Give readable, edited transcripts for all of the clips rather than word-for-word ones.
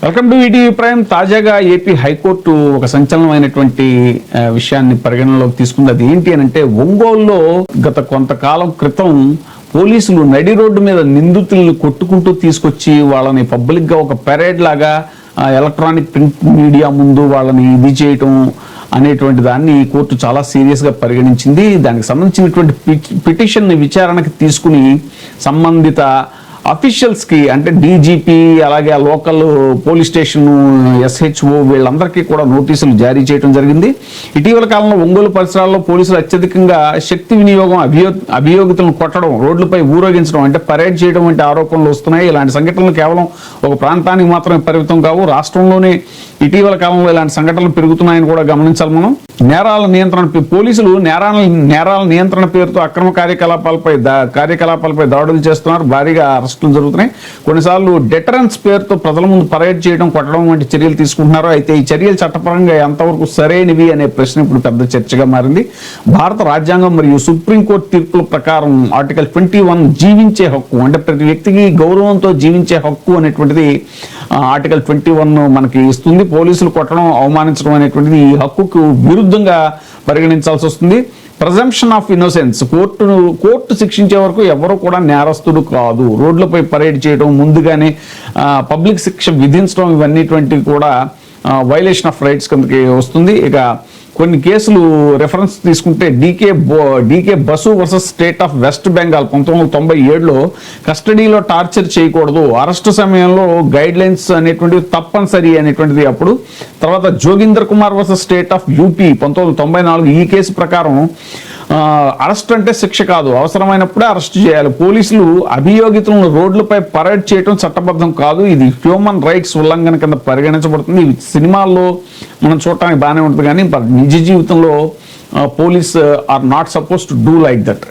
Welcome to ETV prime. తాజాగా AP high court ఒక సంచలనమైనటువంటి విషయాన్ని పరిగణనలోకి తీసుకుంది. అది ఏంటి అని అంటే, ఒంగోలులో గత కొంతకాలం క్రితం పోలీసులు నడి రోడ్డు మీద నిందితులను కొట్టుకుంటూ తీసుకొచ్చి వాళ్ళని పబ్లిక్ గా ఒక పెరేడ్ లాగా ఎలక్ట్రానిక్ ప్రింట్ మీడియా ముందు వాళ్ళని ఇది చేయటం అనేటువంటి దాన్ని కోర్టు చాలా సీరియస్ గా పరిగణించింది. దానికి సంబంధించినటువంటి పిటిషన్ విచారణకు తీసుకుని సంబంధిత అఫీషియల్స్ కి, అంటే డీజీపీ అలాగే లోకల్ పోలీస్ స్టేషన్ ఎస్హెచ్ఓ వీళ్ళందరికీ కూడా నోటీసులు జారీ చేయడం జరిగింది. ఇటీవల కాలంలో ఒంగోలు పరిసరాల్లో పోలీసులు అత్యధికంగా శక్తి వినియోగం, అభియోగితులను కొట్టడం, రోడ్లపై ఊరేగించడం, అంటే పరేడ్ చేయడం వంటి ఆరోపణలు వస్తున్నాయి. ఇలాంటి సంఘటనలు కేవలం ఒక ప్రాంతానికి మాత్రమే పరిమితం కావు. రాష్ట్రంలోనే ఇటీవల కాలంలో ఇలాంటి సంఘటనలు పెరుగుతున్నాయని కూడా గమనించాలి మనం. నేరాల నియంత్రణ, పోలీసులు నేరాల నియంత్రణ పేరుతో అక్రమ కార్యకలాపాలపై దాడులు చేస్తున్నారు. భారీగా అరెస్టులు జరుగుతున్నాయి. కొన్నిసార్లు డెటరెన్స్ పేరుతో ప్రజల ముందు పరేడ్ చేయడం, కొట్టడం వంటి చర్యలు తీసుకుంటున్నారు. అయితే ఈ చర్యలు చట్టపరంగా ఎంతవరకు సరైనవి అనే ప్రశ్న ఇప్పుడు పెద్ద చర్చగా మారింది. భారత రాజ్యాంగం మరియు సుప్రీంకోర్టు తీర్పుల ప్రకారం ఆర్టికల్ 21 జీవించే హక్కు, అంటే ప్రతి వ్యక్తికి గౌరవంతో జీవించే హక్కు అనేటువంటిది ఆర్టికల్ 21 మనకి ఇస్తుంది. పోలీసులు కొట్టడం, అవమానించడం అనేటువంటిది ఈ హక్కుకు విరుద్ధంగా పరిగణించాల్సి వస్తుంది. ప్రెజంప్షన్ ఆఫ్ ఇన్నోసెన్స్, కోర్టు శిక్షించే వరకు ఎవరు కూడా నేరస్తుడు కాదు. రోడ్లపై పరేడ్ చేయడం, ముందుగానే పబ్లిక్ శిక్ష విధించడం, ఇవన్నీటువంటివి కూడా వైలేషన్ ఆఫ్ రైట్స్ కిందకి వస్తుంది. ఇక కొన్ని కేసులు రెఫరెన్స్ తీసుకుంటే DK Basu versus state of West Bengal 1997లో కస్టడీలో టార్చర్ చేయకూడదు, అరెస్టు సమయంలో గైడ్ లైన్స్ అనేటువంటివి తప్పనిసరి అనేటువంటిది అప్పుడు. తర్వాత Joginder Kumar versus state of UP 1994, ఈ కేసు ప్రకారం అరెస్ట్ అంటే శిక్ష కాదు, అవసరమైనప్పుడే అరెస్ట్ చేయాలి. పోలీసులు అభియోగితులను రోడ్లపై పరేడ్ చేయడం చట్టబద్ధం కాదు, ఇది హ్యూమన్ రైట్స్ ఉల్లంఘన కింద పరిగణించబడుతుంది. సినిమాల్లో మనం చూడటానికి బాగానే ఉంటుంది, కానీ నిజ జీవితంలో police are not suppose to do like that.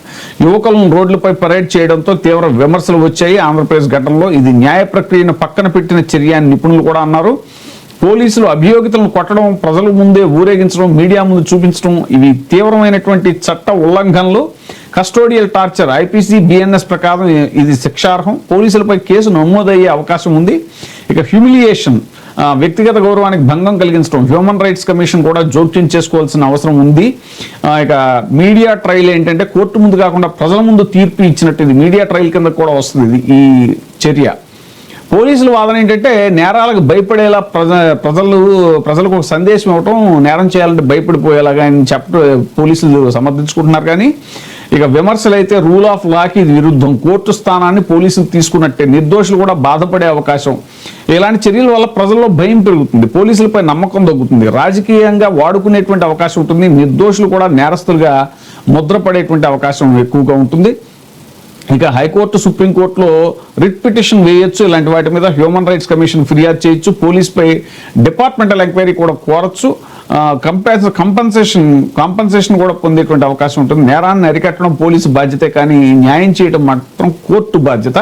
యువకులను రోడ్లపై పరేడ్ చేయడంతో తీవ్ర విమర్శలు వచ్చాయి ఆంధ్రప్రదేశ్ ఘటనలో. ఇది న్యాయ ప్రక్రియను పక్కన పెట్టిన చర్య అని నిపుణులు కూడా అన్నారు. పోలీసులు అభియోగితులను కొట్టడం, ప్రజల ముందే ఊరేగించడం, మీడియా ముందు చూపించడం, ఇవి తీవ్రమైనటువంటి చట్ట ఉల్లంఘనలు. కస్టోడియల్ టార్చర్ ఐపీసీ బిఎన్ఎస్ ప్రకారం ఇది శిక్షార్హం. పోలీసులపై కేసు నమోదయ్యే అవకాశం ఉంది. ఇక హ్యూమిలియేషన్, వ్యక్తిగత గౌరవానికి భంగం కలిగించడం, హ్యూమన్ రైట్స్ కమిషన్ కూడా జోక్యం చేసుకోవాల్సిన అవసరం ఉంది. ఇక మీడియా ట్రయల్ ఏంటంటే, కోర్టు ముందు కాకుండా ప్రజల ముందు తీర్పు ఇచ్చినట్టు ఇది మీడియా ట్రయల్ కింద కూడా వస్తుంది ఈ చర్య. పోలీసుల వాదన ఏంటంటే, నేరాలకు భయపడేలా ప్రజలకు ఒక సందేశం ఇవ్వటం, నేరం చేయాలంటే భయపడిపోయేలాగా పోలీసులు సమర్థించుకుంటున్నారు. కానీ ఇక విమర్శలు అయితే రూల్ ఆఫ్ లాకి ఇది విరుద్ధం, కోర్టు స్థానాన్ని పోలీసులు తీసుకున్నట్టే, నిర్దోషులు కూడా బాధపడే అవకాశం. ఇలాంటి చర్యల వల్ల ప్రజల్లో భయం పెరుగుతుంది, పోలీసులపై నమ్మకం తగ్గుతుంది, రాజకీయంగా వాడుకునేటువంటి అవకాశం ఉంటుంది, నిర్దోషులు కూడా నేరస్తులుగా ముద్రపడేటువంటి అవకాశం ఎక్కువగా ఉంటుంది. ఇక హైకోర్టు, సుప్రీంకోర్టులో రిట్ పిటిషన్ వేయొచ్చు, ఇలాంటి వాటి మీద హ్యూమన్ రైట్స్ కమిషన్ ఫిర్యాదు చేయొచ్చు, పోలీసుపై డిపార్ట్మెంటల్ ఎంక్వైరీ కూడా కోరచ్చు, కాంపన్సేషన్ కూడా పొందేటువంటి అవకాశం ఉంటుంది. నేరాన్ని అరికట్టడం పోలీసు బాధ్యతే, కానీ న్యాయం చేయడం మాత్రం కోర్టు బాధ్యత.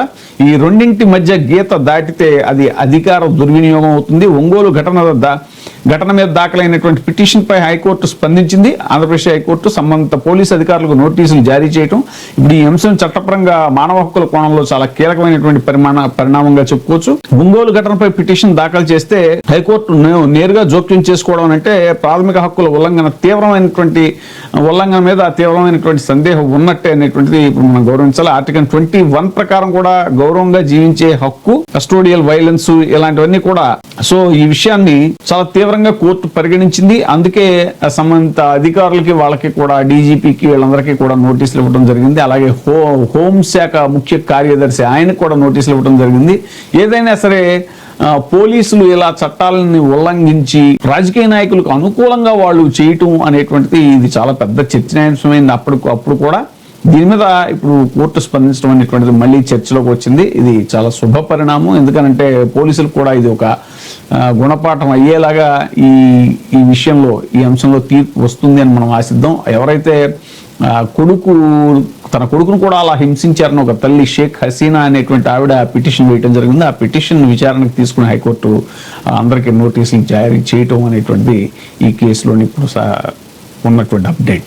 ఈ రెండింటి మధ్య గీత దాటితే అది అధికార దుర్వినియోగం అవుతుంది. ఒంగోలు ఘటన మీద దాఖలైనటువంటి పిటిషన్పై హైకోర్టు స్పందించింది. ఆంధ్రప్రదేశ్ హైకోర్టు సంబంధిత పోలీసు అధికారులకు నోటీసులు జారీ చేయడం, ఇప్పుడు ఈ అంశం చట్టపరంగా మానవ హక్కుల కోణంలో చాలా కీలకమైనటువంటి పరిణామంగా చెప్పుకోవచ్చు. ఒంగోలు ఘటనపై పిటిషన్ దాఖలు చేస్తే హైకోర్టు నేరుగా జోక్యం చేసుకోవడం అంటే ప్రాథమిక హక్కుల ఉల్లంఘన మీద తీవ్రమైనటువంటి సందేహం ఉన్నట్టే అనేటువంటిది ఇప్పుడు మనం గౌరవించాలి. ఆర్టికల్ 21 ప్రకారం కూడా గౌరవంగా జీవించే హక్కు, కస్టోడియల్ వైలెన్స్, ఇలాంటివన్నీ కూడా. సో ఈ విషయాన్ని చాలా తీవ్రంగా కోర్టు పరిగణించింది. అందుకే సంబంధిత అధికారులకి, వాళ్ళకి కూడా, డీజీపీకి, వీళ్ళందరికీ కూడా నోటీసులు ఇవ్వడం జరిగింది. అలాగే హోంశాఖ ముఖ్య కార్యదర్శి ఆయనకు కూడా నోటీసులు ఇవ్వడం జరిగింది. ఏదైనా సరే పోలీసులు ఇలా చట్టాలని ఉల్లంఘించి రాజకీయ నాయకులకు అనుకూలంగా వాళ్ళు చేయటం అనేటువంటిది ఇది చాలా పెద్ద చర్చనీయాంశమైంది. అప్పుడు కూడా దీని మీద ఇప్పుడు కోర్టు స్పందించడం అనేటువంటిది మళ్ళీ చర్చలోకి వచ్చింది. ఇది చాలా శుభ పరిణామం. ఎందుకనంటే పోలీసులకు కూడా ఇది ఒక గుణపాఠం అయ్యేలాగా ఈ విషయంలో, ఈ అంశంలో తీర్పు వస్తుంది అని మనం ఆశిద్దాం. ఎవరైతే తన కొడుకును కూడా అలా హింసించారని ఒక తల్లి షేక్ హసీనా అనేటువంటి ఆవిడ పిటిషన్ వేయడం జరిగింది. ఆ పిటిషన్ విచారణకు తీసుకుని హైకోర్టు అందరికీ నోటీసులు జారీ చేయటం అనేటువంటిది ఈ కేసులోని ఇప్పుడు ఉన్నటువంటి అప్డేట్.